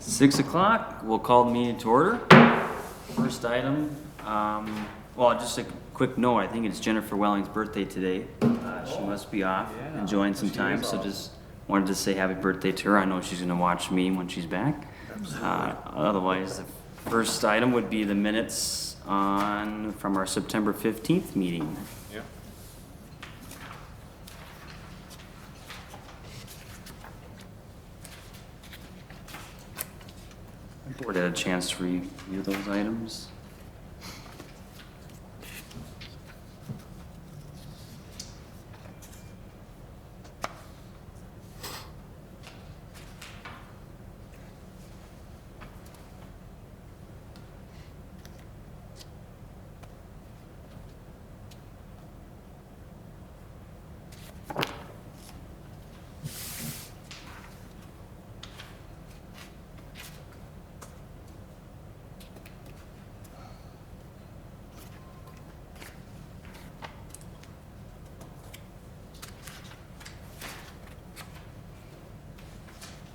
6 o'clock, we'll call the meeting to order. First item, well, just a quick note, I think it's Jennifer Welling's birthday today. She must be off, enjoying some time, so just wanted to say happy birthday to her. I know she's gonna watch me when she's back. Otherwise, the first item would be the minutes from our September 15th meeting. Yeah. Board had a chance to review those items.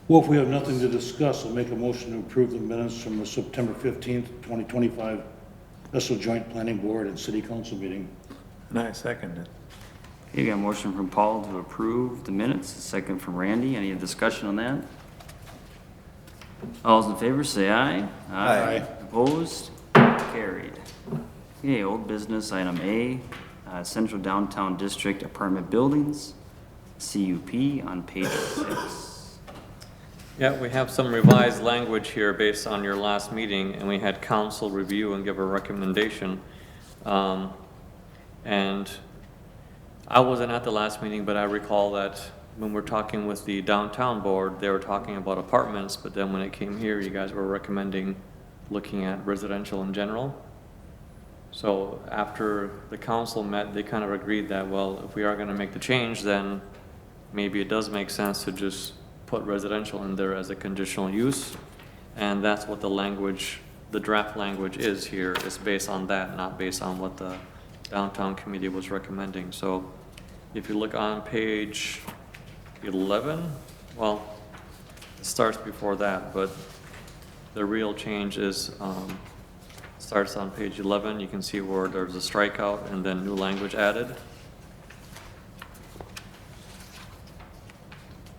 Well, if we have nothing to discuss, I'll make a motion to approve the minutes from the September 15th, 2025 Special Joint Planning Board and City Council meeting. And I second it. Okay, we got a motion from Paul to approve the minutes, a second from Randy. Any discussion on that? All those in favor say aye. Aye. Opposed? Carried. Okay, old business, item A, Central Downtown District Apartment Buildings, CUP on page 6. Yeah, we have some revised language here based on your last meeting, and we had council review and give a recommendation. And I wasn't at the last meeting, but I recall that when we're talking with the downtown board, they were talking about apartments, but then when it came here, you guys were recommending looking at residential in general. So after the council met, they kind of agreed that, well, if we are gonna make the change, then maybe it does make sense to just put residential in there as a conditional use. And that's what the language, the draft language is here, is based on that, not based on what the downtown committee was recommending. So if you look on page 11, well, it starts before that, but the real change is, starts on page 11. You can see where there's a strikeout and then new language added.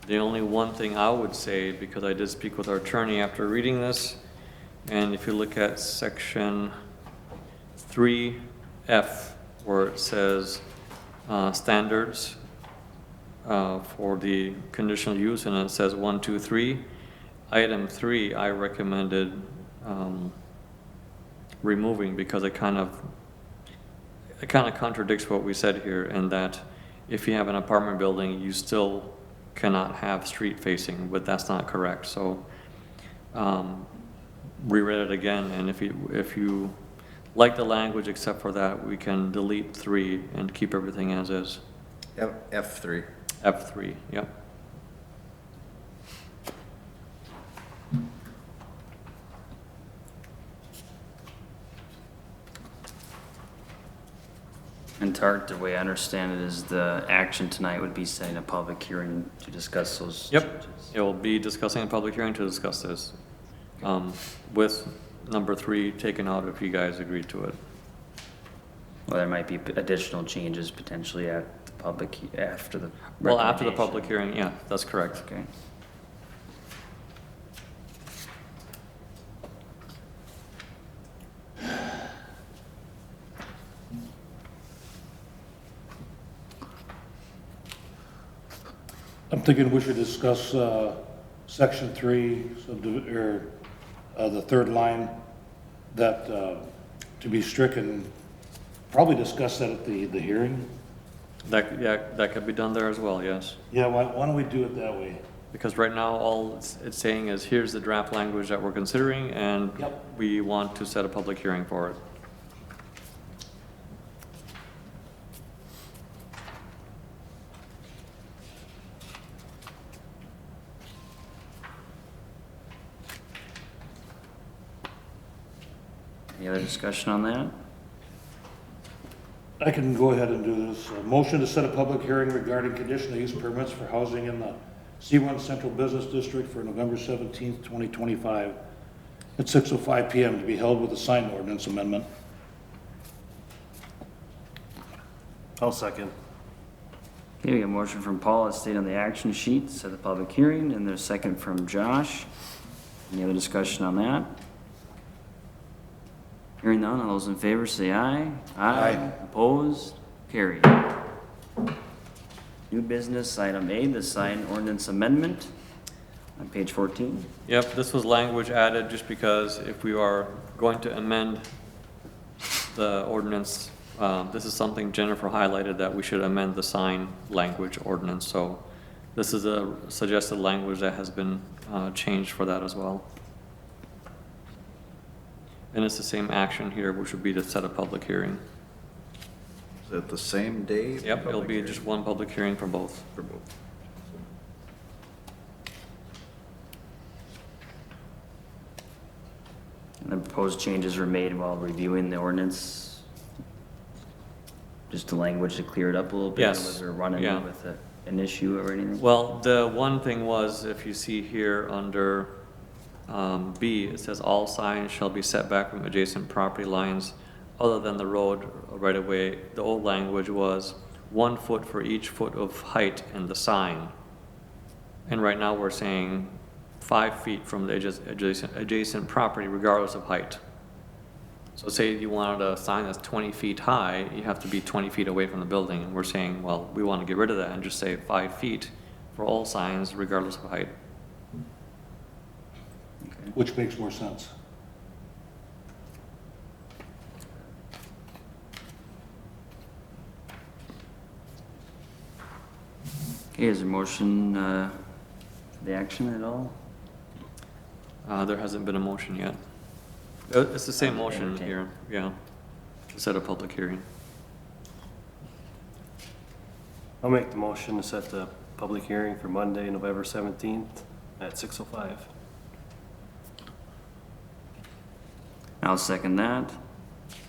The only one thing I would say, because I did speak with our attorney after reading this, and if you look at section 3F, where it says standards for the conditional use, and it says 1, 2, 3. Item 3, I recommended removing because it kind of contradicts what we said here, in that if you have an apartment building, you still cannot have street facing, but that's not correct. So reread it again, and if you like the language except for that, we can delete 3 and keep everything as is. F3. F3, yep. And Tart, the way I understand it is the action tonight would be setting a public hearing to discuss those Yep, changes. it will be discussing a public hearing to discuss this, with number 3 taken out if you guys agree to it. Well, there might be additional changes potentially at the public, after the Well, after the recommendation. public hearing, yeah, that's correct. Okay. I'm thinking we should discuss section 3, the third line, that to be stricken. Probably discuss that at the hearing. That could be done there as well, yes. Yeah, why don't we do it that way? Because right now, all it's saying is, here's the draft language that we're considering, and Yep. we want to set a public hearing for it. Any other discussion on that? I can go ahead and do this. A motion to set a public hearing regarding conditional use permits for housing in the C1 Central Business District for November 17th, 2025, at 6:05 PM to be held with a sign ordinance amendment. I'll second. Okay, we got a motion from Paul as stated on the action sheet, set the public hearing, and there's a second from Josh. Any other discussion on that? Hearing none, all those in favor say aye. Aye. Opposed? Carried. New business, item A, the sign ordinance amendment on page 14. Yep, this was language added just because if we are going to amend the ordinance, this is something Jennifer highlighted that we should amend the sign language ordinance. So this is a suggested language that has been changed for that as well. And it's the same action here, which would be to set a public hearing. Is it the same day? Yep, it'll Public be hearing just one public hearing for both. For both. And the proposed changes were made while reviewing the ordinance. Just the language to clear it up a little bit. Yes, Was there running yeah. with an issue or anything? Well, the one thing was, if you see here under B, it says all signs shall be set back from adjacent property lines other than the road right of way. The old language was 1 foot for each foot of height in the sign. And right now we're saying 5 feet from the adjacent property regardless of height. So say you wanted a sign that's 20 feet high, you have to be 20 feet away from the building, and we're saying, well, we want to get rid of that and just say 5 feet for all signs regardless of height. Which makes more sense. Okay, is there motion, for the action at all? There hasn't been a motion yet. It's the same motion Entertain. here, yeah, to set a public hearing. I'll make the motion to set the public hearing for Monday, November 17th at 6:05. I'll second that.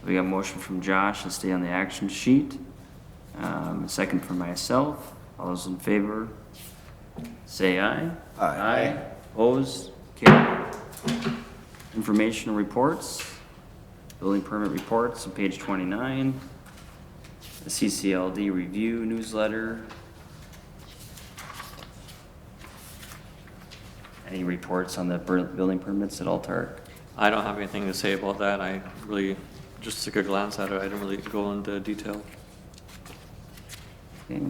We got a motion from Josh to stay on the action sheet. A second from myself. All those in favor, say aye. Aye. Opposed? Carried. Informational reports, building permit reports on page 29. The CCLD review newsletter. Any reports on the building permits at Altark? I don't have anything to say about that. I really just took a glance at it. I didn't really go into detail. Okay.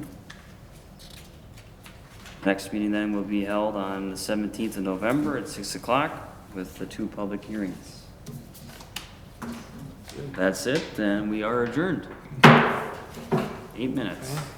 Next meeting then will be held on the 17th of November at 6 o'clock with the 2 public hearings. That's it, and we are adjourned. 8 minutes.